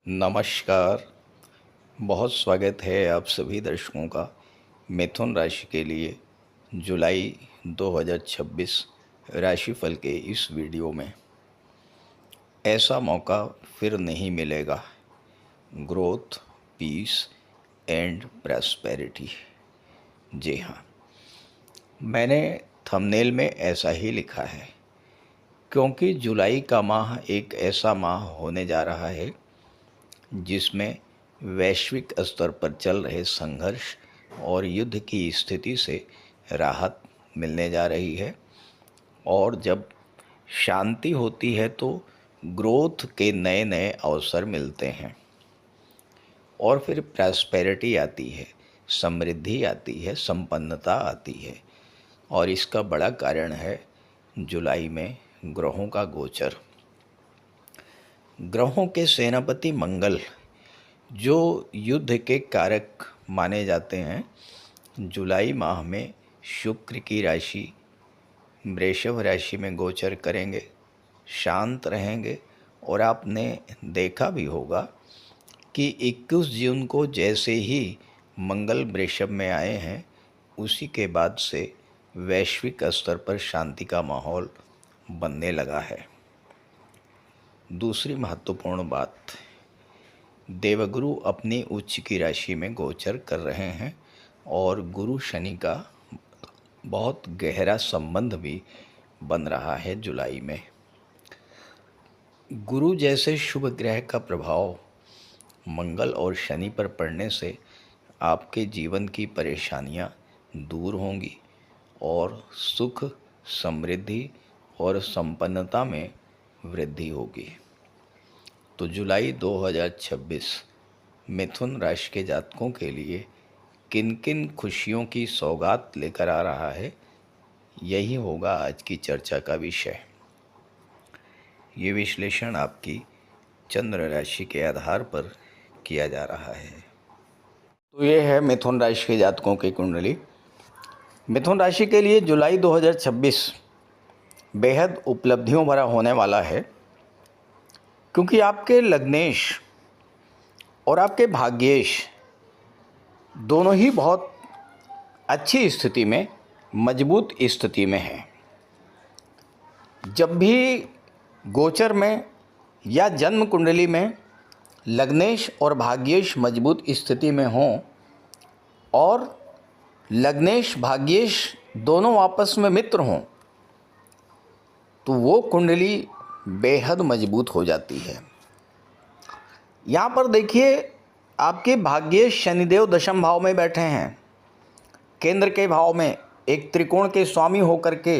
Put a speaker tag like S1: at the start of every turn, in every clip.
S1: नमस्कार। बहुत स्वागत है आप सभी दर्शकों का मिथुन राशि के लिए जुलाई 2026 राशिफल के इस वीडियो में। ऐसा मौका फिर नहीं मिलेगा। Growth, peace and prosperity. जी हाँ, मैंने थंबनेल में ऐसा ही लिखा है क्योंकि जुलाई का माह एक ऐसा माह होने जा रहा है जिसमें वैश्विक स्तर पर चल रहे संघर्ष और युद्ध की स्थिति से राहत मिलने जा रही है। और जब शांति होती है तो ग्रोथ के नए नए अवसर मिलते हैं और फिर प्रॉस्पेरिटी आती है, समृद्धि आती है, संपन्नता आती है। और इसका बड़ा कारण है जुलाई में ग्रहों का गोचर। ग्रहों के सेनापति मंगल, जो युद्ध के कारक माने जाते हैं, जुलाई माह में शुक्र की राशि वृषभ राशि में गोचर करेंगे, शांत रहेंगे। और आपने देखा भी होगा कि 21 जून को जैसे ही मंगल वृषभ में आए हैं, उसी के बाद से वैश्विक स्तर पर शांति का माहौल बनने लगा है। दूसरी महत्वपूर्ण बात, देवगुरु अपनी उच्च की राशि में गोचर कर रहे हैं और गुरु शनि का बहुत गहरा संबंध भी बन रहा है जुलाई में। गुरु जैसे शुभ ग्रह का प्रभाव मंगल और शनि पर पड़ने से आपके जीवन की परेशानियां दूर होंगी और सुख, समृद्धि और संपन्नता में वृद्धि होगी। तो जुलाई 2026 मिथुन राशि के जातकों के लिए किन किन खुशियों की सौगात लेकर आ रहा है, यही होगा आज की चर्चा का विषय। ये विश्लेषण आपकी चंद्र राशि के आधार पर किया जा रहा है। तो ये है मिथुन राशि के जातकों की कुंडली। मिथुन राशि के लिए जुलाई 2026 बेहद उपलब्धियों भरा होने वाला है, क्योंकि आपके लग्नेश और आपके भाग्येश दोनों ही बहुत अच्छी स्थिति में, मजबूत स्थिति में हैं। जब भी गोचर में या जन्म कुंडली में लग्नेश और भाग्येश मजबूत स्थिति में हों और लग्नेश भाग्येश दोनों आपस में मित्र हों, तो वो कुंडली बेहद मजबूत हो जाती है। यहाँ पर देखिए, आपके भाग्येश शनिदेव दशम भाव में बैठे हैं, केंद्र के भाव में एक त्रिकोण के स्वामी होकर के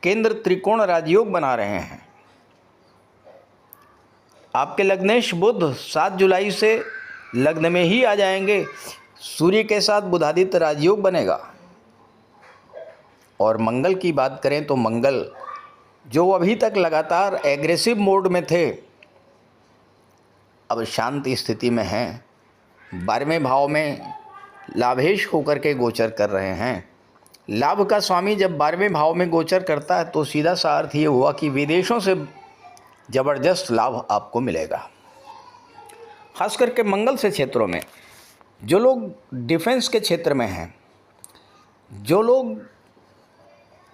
S1: केंद्र त्रिकोण राजयोग बना रहे हैं। आपके लग्नेश बुध 7 जुलाई से लग्न में ही आ जाएंगे, सूर्य के साथ बुधादित्य राजयोग बनेगा। और मंगल की बात करें तो मंगल, जो अभी तक लगातार एग्रेसिव मोड में थे, अब शांत स्थिति में हैं। 12वें भाव में लाभेश होकर के गोचर कर रहे हैं। लाभ का स्वामी जब 12वें भाव में गोचर करता है तो सीधा सा अर्थ ये हुआ कि विदेशों से ज़बरदस्त लाभ आपको मिलेगा। खास करके मंगल से क्षेत्रों में जो लोग डिफेंस के क्षेत्र में हैं, जो लोग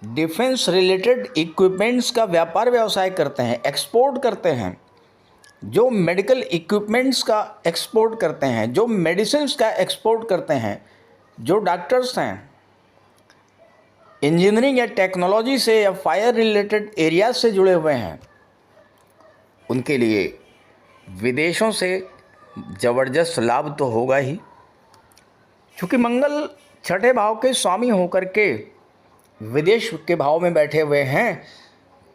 S1: डिफेंस रिलेटेड इक्विपमेंट्स का व्यापार व्यवसाय करते हैं, एक्सपोर्ट करते हैं, जो मेडिकल इक्विपमेंट्स का एक्सपोर्ट करते हैं, जो मेडिसिन्स का एक्सपोर्ट करते हैं, जो डॉक्टर्स हैं, इंजीनियरिंग या टेक्नोलॉजी से या फायर रिलेटेड एरियाज से जुड़े हुए हैं, उनके लिए विदेशों से ज़बरदस्त लाभ तो होगा ही। क्योंकि मंगल 6ठे भाव के स्वामी होकर के विदेश के भाव में बैठे हुए हैं,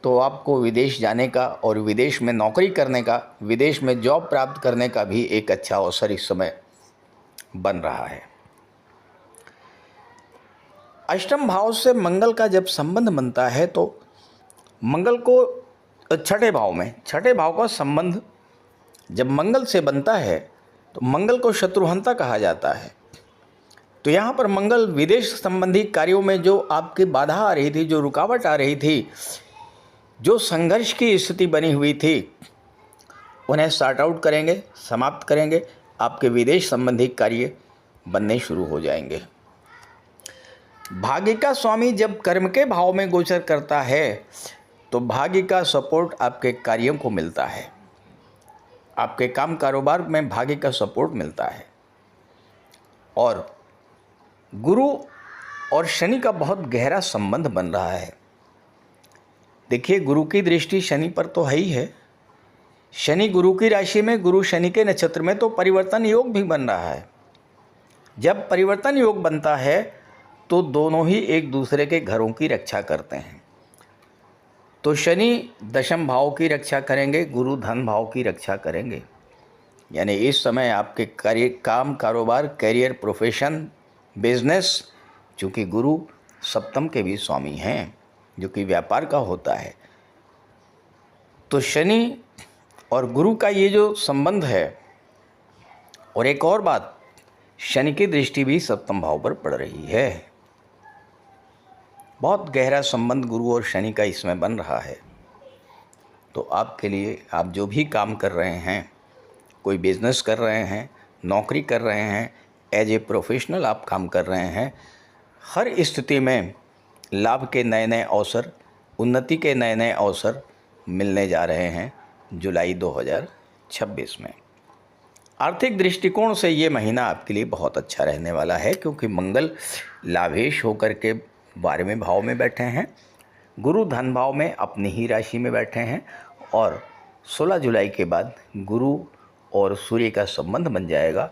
S1: तो आपको विदेश जाने का और विदेश में नौकरी करने का, विदेश में जॉब प्राप्त करने का भी एक अच्छा अवसर इस समय बन रहा है। अष्टम भाव से मंगल का जब संबंध बनता है तो मंगल को 6ठे भाव में, 6ठे भाव का संबंध जब मंगल से बनता है तो मंगल को शत्रुहंता कहा जाता है। तो यहाँ पर मंगल विदेश संबंधी कार्यों में जो आपकी बाधा आ रही थी, जो रुकावट आ रही थी, जो संघर्ष की स्थिति बनी हुई थी, उन्हें सॉर्ट आउट करेंगे, समाप्त करेंगे। आपके विदेश संबंधी कार्य बनने शुरू हो जाएंगे। भाग्य का स्वामी जब कर्म के भाव में गोचर करता है तो भाग्य का सपोर्ट आपके कार्यों को मिलता है, आपके काम कारोबार में भाग्य का सपोर्ट मिलता है। और गुरु और शनि का बहुत गहरा संबंध बन रहा है। देखिए, गुरु की दृष्टि शनि पर तो है ही है। शनि गुरु की राशि में, गुरु शनि के नक्षत्र में, तो परिवर्तन योग भी बन रहा है। जब परिवर्तन योग बनता है तो दोनों ही एक दूसरे के घरों की रक्षा करते हैं। तो शनि दशम भाव की रक्षा करेंगे, गुरु धन भाव की रक्षा करेंगे। यानी इस समय आपके कार्य, काम कारोबार, करियर, प्रोफेशन, बिजनेस, चूँकि गुरु सप्तम के भी स्वामी हैं जो कि व्यापार का होता है, तो शनि और गुरु का ये जो संबंध है। और एक और बात, शनि की दृष्टि भी सप्तम भाव पर पड़ रही है। बहुत गहरा संबंध गुरु और शनि का इसमें बन रहा है। तो आपके लिए, आप जो भी काम कर रहे हैं, कोई बिजनेस कर रहे हैं, नौकरी कर रहे हैं, एज ए प्रोफेशनल आप काम कर रहे हैं, हर स्थिति में लाभ के नए नए अवसर, उन्नति के नए नए अवसर मिलने जा रहे हैं जुलाई 2026 में। आर्थिक दृष्टिकोण से ये महीना आपके लिए बहुत अच्छा रहने वाला है, क्योंकि मंगल लाभेश होकर के 12वें भाव में बैठे हैं, गुरु धन भाव में अपनी ही राशि में बैठे हैं। और 16 जुलाई के बाद गुरु और सूर्य का संबंध बन जाएगा,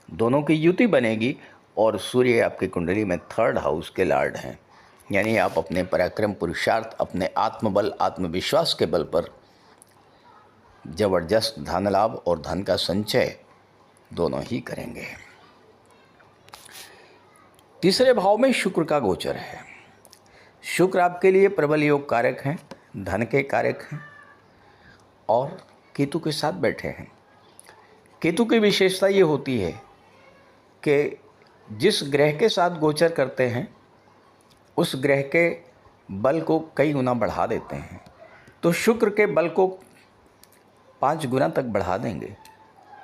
S1: दोनों की युति बनेगी। और सूर्य आपकी कुंडली में 3rd हाउस के लॉर्ड हैं। यानी आप अपने पराक्रम, पुरुषार्थ, अपने आत्मबल, आत्मविश्वास के बल पर जबरदस्त धन लाभ और धन का संचय दोनों ही करेंगे। तीसरे भाव में शुक्र का गोचर है। शुक्र आपके लिए प्रबल योग कारक हैं, धन के कारक हैं, और केतु के साथ बैठे हैं। केतु की विशेषता ये होती है कि जिस ग्रह के साथ गोचर करते हैं उस ग्रह के बल को कई गुना बढ़ा देते हैं। तो शुक्र के बल को 5 गुना तक बढ़ा देंगे।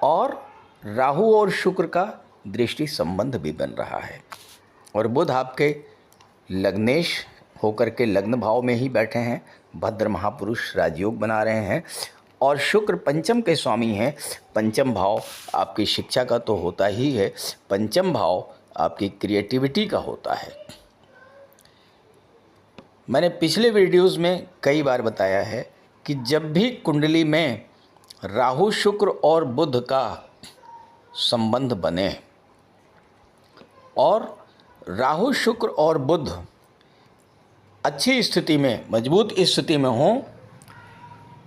S1: और राहु और शुक्र का दृष्टि संबंध भी बन रहा है। और बुध आपके लग्नेश होकर के लग्न भाव में ही बैठे हैं, भद्र महापुरुष राजयोग बना रहे हैं। और शुक्र पंचम के स्वामी हैं। पंचम भाव आपकी शिक्षा का तो होता ही है, पंचम भाव आपकी क्रिएटिविटी का होता है। मैंने पिछले वीडियोस में कई बार बताया है कि जब भी कुंडली में राहु, शुक्र और बुध का संबंध बने और राहु, शुक्र और बुध अच्छी स्थिति में, मजबूत स्थिति में हों,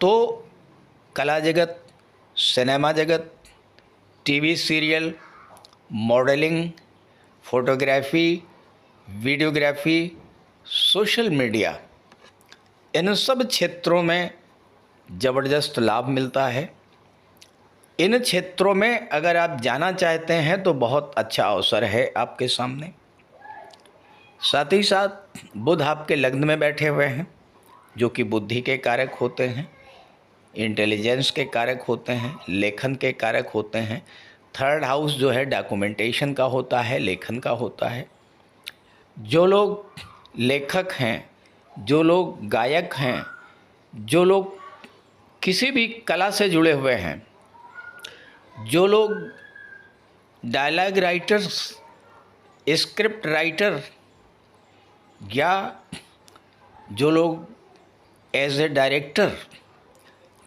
S1: तो कला जगत, सिनेमा जगत, TV serial, modelling, photography, videography, social media, इन सब क्षेत्रों में ज़बरदस्त लाभ मिलता है। इन क्षेत्रों में अगर आप जाना चाहते हैं तो बहुत अच्छा अवसर है आपके सामने। साथ ही साथ बुध आपके लग्न में बैठे हुए हैं, जो कि बुद्धि के कारक होते हैं, इंटेलिजेंस के कारक होते हैं, लेखन के कारक होते हैं। 3rd हाउस जो है डॉक्यूमेंटेशन का होता है, लेखन का होता है। जो लोग लेखक हैं, जो लोग गायक हैं, जो लोग किसी भी कला से जुड़े हुए हैं, जो लोग डायलॉग राइटर्स, स्क्रिप्ट राइटर, या जो लोग एज ए डायरेक्टर,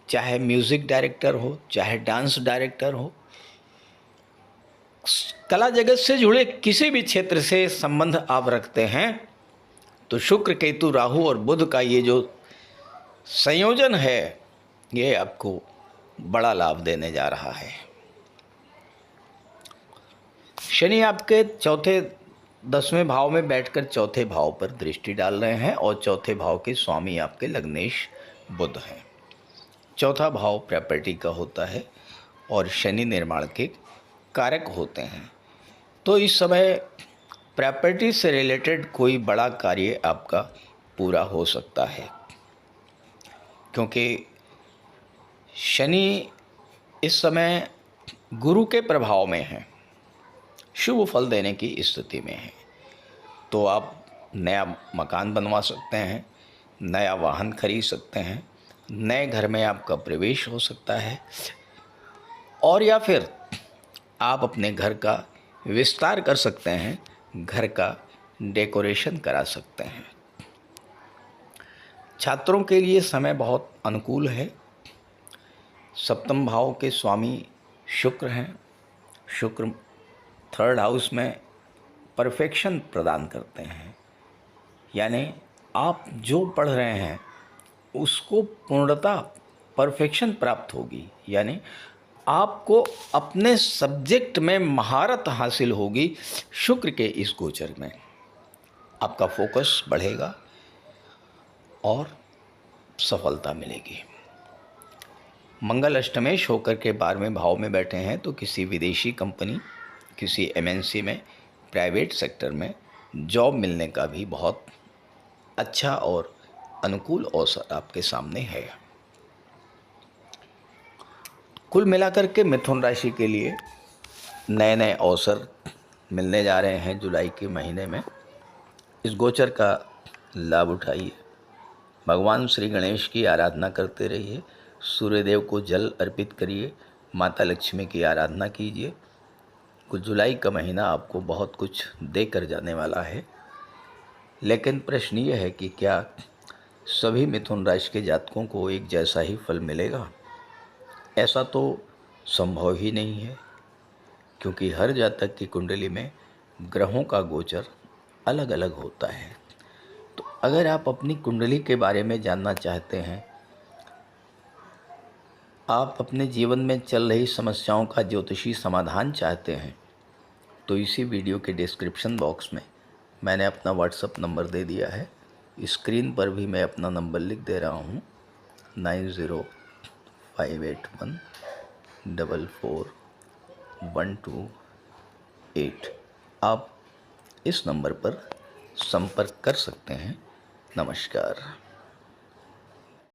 S1: चाहे म्यूज़िक डायरेक्टर हो, चाहे डांस डायरेक्टर हो, कला जगत से जुड़े किसी भी क्षेत्र से संबंध आप रखते हैं, तो शुक्र, केतु, राहु और बुध का ये जो संयोजन है, ये आपको बड़ा लाभ देने जा रहा है। शनि आपके 10वें भाव में बैठकर 4थे भाव पर दृष्टि डाल रहे हैं, और 4थे भाव के स्वामी आपके लग्नेश बुध हैं। 4था भाव प्रॉपर्टी का होता है और शनि निर्माण के कारक होते हैं। तो इस समय प्रॉपर्टी से रिलेटेड कोई बड़ा कार्य आपका पूरा हो सकता है, क्योंकि शनि इस समय गुरु के प्रभाव में हैं, शुभ फल देने की स्थिति में हैं। तो आप नया मकान बनवा सकते हैं, नया वाहन खरीद सकते हैं, नए घर में आपका प्रवेश हो सकता है, और या फिर आप अपने घर का विस्तार कर सकते हैं, घर का डेकोरेशन करा सकते हैं। छात्रों के लिए समय बहुत अनुकूल है। सप्तम भाव के स्वामी शुक्र हैं। शुक्र थर्ड हाउस में परफेक्शन प्रदान करते हैं, यानी आप जो पढ़ रहे हैं उसको पूर्णता परफेक्शन प्राप्त होगी, यानी आपको अपने सब्जेक्ट में महारत हासिल होगी। शुक्र के इस गोचर में आपका फोकस बढ़ेगा और सफलता मिलेगी। मंगल अष्टमेश होकर के 12वें भाव में बैठे हैं, तो किसी विदेशी कंपनी, किसी एमएनसी में, प्राइवेट सेक्टर में जॉब मिलने का भी बहुत अच्छा और अनुकूल अवसर आपके सामने है। कुल मिलाकर के मिथुन राशि के लिए नए नए अवसर मिलने जा रहे हैं जुलाई के महीने में। इस गोचर का लाभ उठाइए। भगवान श्री गणेश की आराधना करते रहिए, सूर्यदेव को जल अर्पित करिए, माता लक्ष्मी की आराधना कीजिए। कुछ जुलाई का महीना आपको बहुत कुछ दे कर जाने वाला है, लेकिन प्रश्न ये है कि क्या सभी मिथुन राशि के जातकों को एक जैसा ही फल मिलेगा? ऐसा तो संभव ही नहीं है, क्योंकि हर जातक की कुंडली में ग्रहों का गोचर अलग अलग होता है। तो अगर आप अपनी कुंडली के बारे में जानना चाहते हैं, आप अपने जीवन में चल रही समस्याओं का ज्योतिषी समाधान चाहते हैं, तो इसी वीडियो के डिस्क्रिप्शन बॉक्स में मैंने अपना व्हाट्सएप नंबर दे दिया है। स्क्रीन पर भी मैं अपना नंबर लिख दे रहा हूँ, 9058144128। आप इस नंबर पर संपर्क कर सकते हैं। नमस्कार।